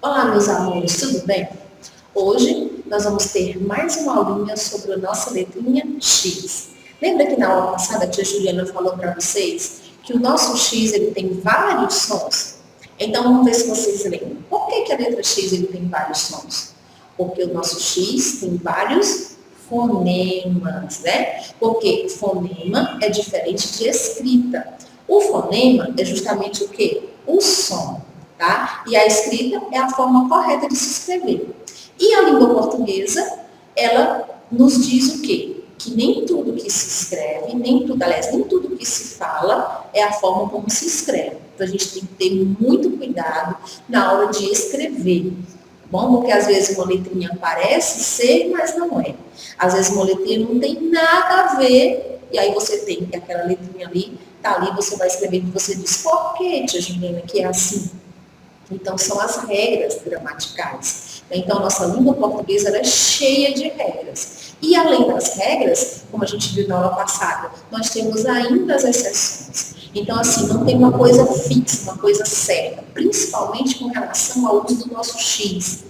Olá, meus amores, tudo bem? Hoje nós vamos ter mais uma aulinha sobre a nossa letrinha X. Lembra que na aula passada a tia Juliana falou para vocês que o nosso X ele tem vários sons? Então vamos ver se vocês lembram. Por que a letra X ele tem vários sons? Porque o nosso X tem vários fonemas, né? Porque fonema é diferente de escrita. O fonema é justamente o quê? O som. Tá? E a escrita é a forma correta de se escrever. E a língua portuguesa, ela nos diz o quê? Que nem tudo que se escreve, nem tudo que se fala é a forma como se escreve. Então a gente tem que ter muito cuidado na hora de escrever. Bom, porque às vezes uma letrinha parece ser, mas não é. Às vezes uma letrinha não tem nada a ver, e aí você tem que aquela letrinha ali, tá ali, você vai escrever e você diz, por que, tia Juliana, que é assim? Então, são as regras gramaticais. Então, a nossa língua portuguesa é cheia de regras. E, além das regras, como a gente viu na aula passada, nós temos ainda as exceções. Então, assim, não tem uma coisa fixa, uma coisa certa, principalmente com relação ao uso do nosso X,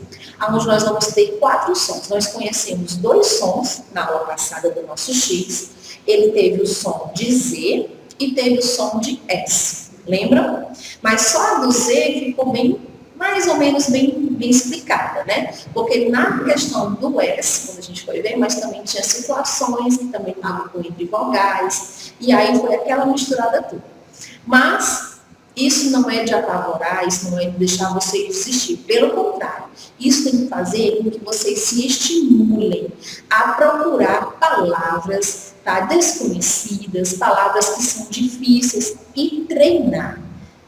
onde nós vamos ter 4 sons. Nós conhecemos 2 sons na aula passada do nosso X. Ele teve o som de Z e teve o som de S. Lembram? Mas só a do Z ficou bem, mais ou menos bem explicada, né? Porque na questão do S, quando a gente foi ver, mas também tinha situações que também estavam com entre vogais, e aí foi aquela misturada tudo. Mas isso não é de apavorar, isso não é de deixar você desistir. Pelo contrário, isso tem que fazer com que vocês se estimulem a procurar palavras desconhecidas, palavras que são difíceis e treinar.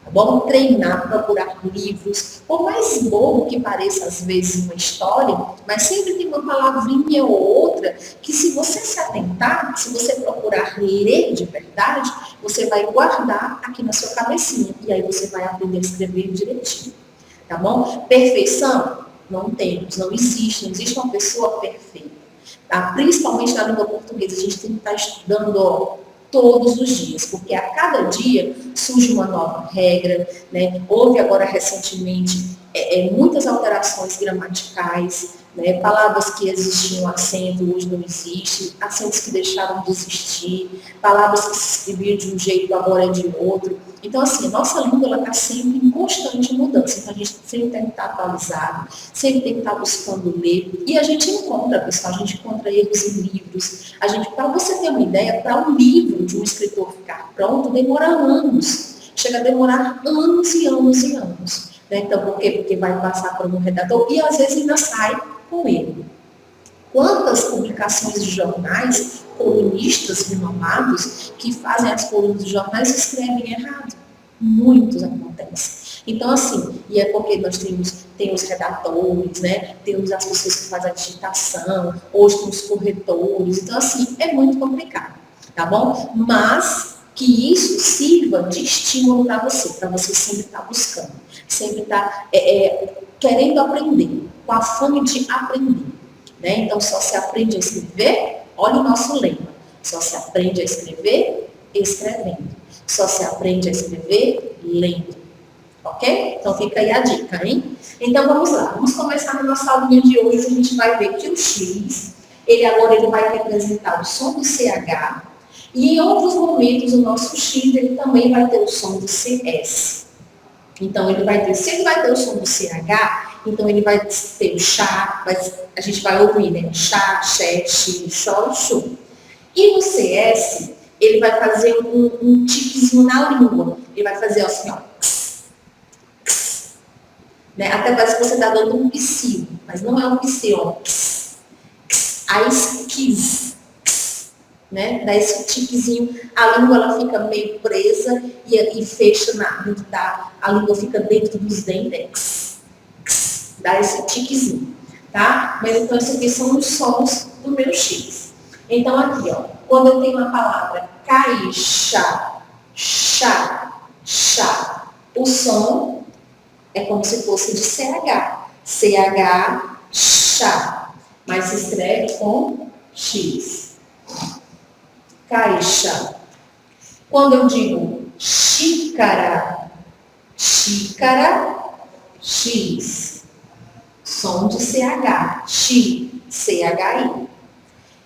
Tá bom? Treinar, procurar livros, por mais bobo que pareça às vezes uma história, mas sempre tem uma palavrinha ou outra que se você se atentar, se você procurar ler de verdade, você vai guardar aqui na sua cabecinha e aí você vai aprender a escrever direitinho. Tá bom? Perfeição? Não temos, não existe uma pessoa perfeita. Tá? Principalmente na língua portuguesa, a gente tem que estar estudando todos os dias, porque a cada dia surge uma nova regra, né? Houve agora recentemente muitas alterações gramaticais, né? Palavras que existiam acento, hoje não existem, acentos que deixaram de existir, palavras que se escreviam de um jeito, agora é de outro. Então, assim, a nossa língua está sempre em constante mudança, então a gente sempre tem que estar atualizado, sempre tem que estar buscando ler, e a gente encontra, pessoal, a gente encontra erros em livros, para você ter uma ideia, para um livro de um escritor ficar pronto, demora anos, chega a demorar anos e anos e anos. Né? Então, por quê? Porque vai passar por um redator e às vezes ainda sai com erro. Quantas publicações de jornais, colunistas renomados, que fazem as colunas de jornais e escrevem errado? Muitos acontecem. Então, assim, e é porque nós temos redatores, né? Temos as pessoas que fazem a digitação, hoje tem os corretores. Então, assim, é muito complicado, tá bom? Mas que isso sirva de estímulo para você sempre estar buscando, sempre estar querendo aprender, com a fome de aprender. Né? Então, só se aprende a escrever, olha o nosso lema, só se aprende a escrever escrevendo, só se aprende a escrever lendo, ok? Então, fica aí a dica, hein? Então, vamos lá, vamos começar na nossa aulinha de hoje, a gente vai ver que o X, ele vai representar o som do CH, e em outros momentos o nosso X, ele também vai ter o som do CS. Então, se ele vai ter o som do CH, então ele vai ter o chá, a gente vai ouvir, né? Chá, xé, xi, xó, xu. E no CS, ele vai fazer um tiquezinho na língua. Ele vai fazer assim, ó. Ks, ks, né? Até parece que você está dando um psiu, mas não é um psiu, ó. Ks, ks, aí quis. Né? Dá esse tiquezinho, a língua ela fica meio presa e fecha a língua fica dentro dos dentes, dá esse tiquezinho, tá? Mas então esses aqui são os sons do meu X. Então aqui, ó, quando eu tenho a palavra caixa, chá, chá, o som é como se fosse de CH, CH, chá, mas se escreve com X. Caixa. Quando eu digo xícara, xícara, X. som de CH, chi, CHI.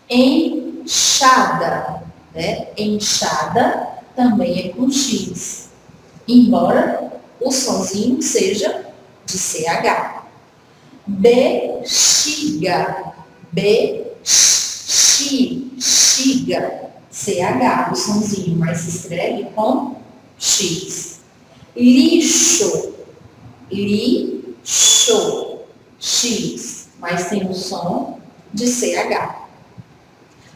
Enxada, né? Enxada também é com X, embora o sonzinho seja de CH. Bexiga, bexiga, CH, o sonzinho, mas se escreve com X. Lixo, lixo, X, mas tem o som de CH.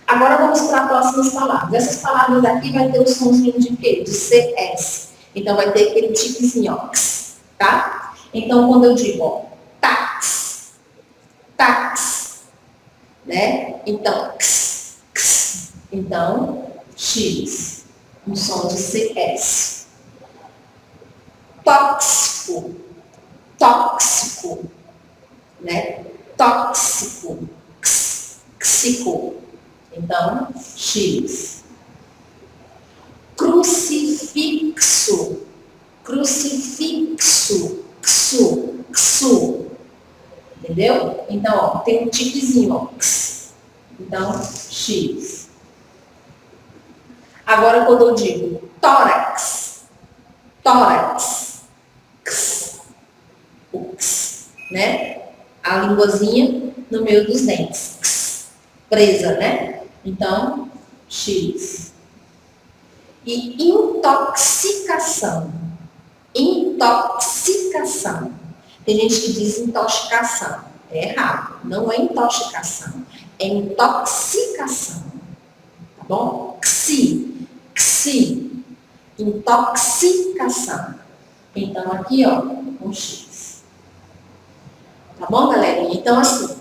Agora vamos para as próximas palavras. Essas palavras aqui vai ter o somzinho de quê? De CS. Então vai ter aquele tiquezinho, ó, tá? Então quando eu digo, ó, tax, tax, né? Então, então, X, um som de CS. Tóxico, tóxico, né? Tóxico, xico. Então, X. Crucifixo, crucifixo, xu. Entendeu? Então, ó, tem um tiquezinho, ó. Então, X. Agora, quando eu digo tórax, tórax, o x, né? A linguazinha no meio dos dentes, presa, né? Então, X. E intoxicação. Intoxicação. Tem gente que diz intoxicação. É errado. Não é intoxicação. É intoxicação. Tá bom? Xi. Intoxicação. Então, aqui, ó, com X. Tá bom, galerinha? Então, assim,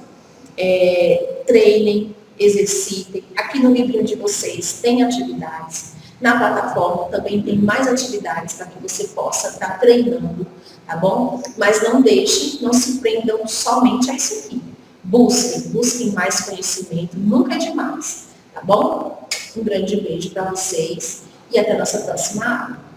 treinem, exercitem. Aqui no livrinho de vocês tem atividades. Na plataforma também tem mais atividades para que você possa estar treinando, tá bom? Mas não deixem, não se prendam somente a isso aqui. Busquem mais conhecimento, nunca é demais, tá bom? Um grande beijo para vocês e até a nossa próxima aula.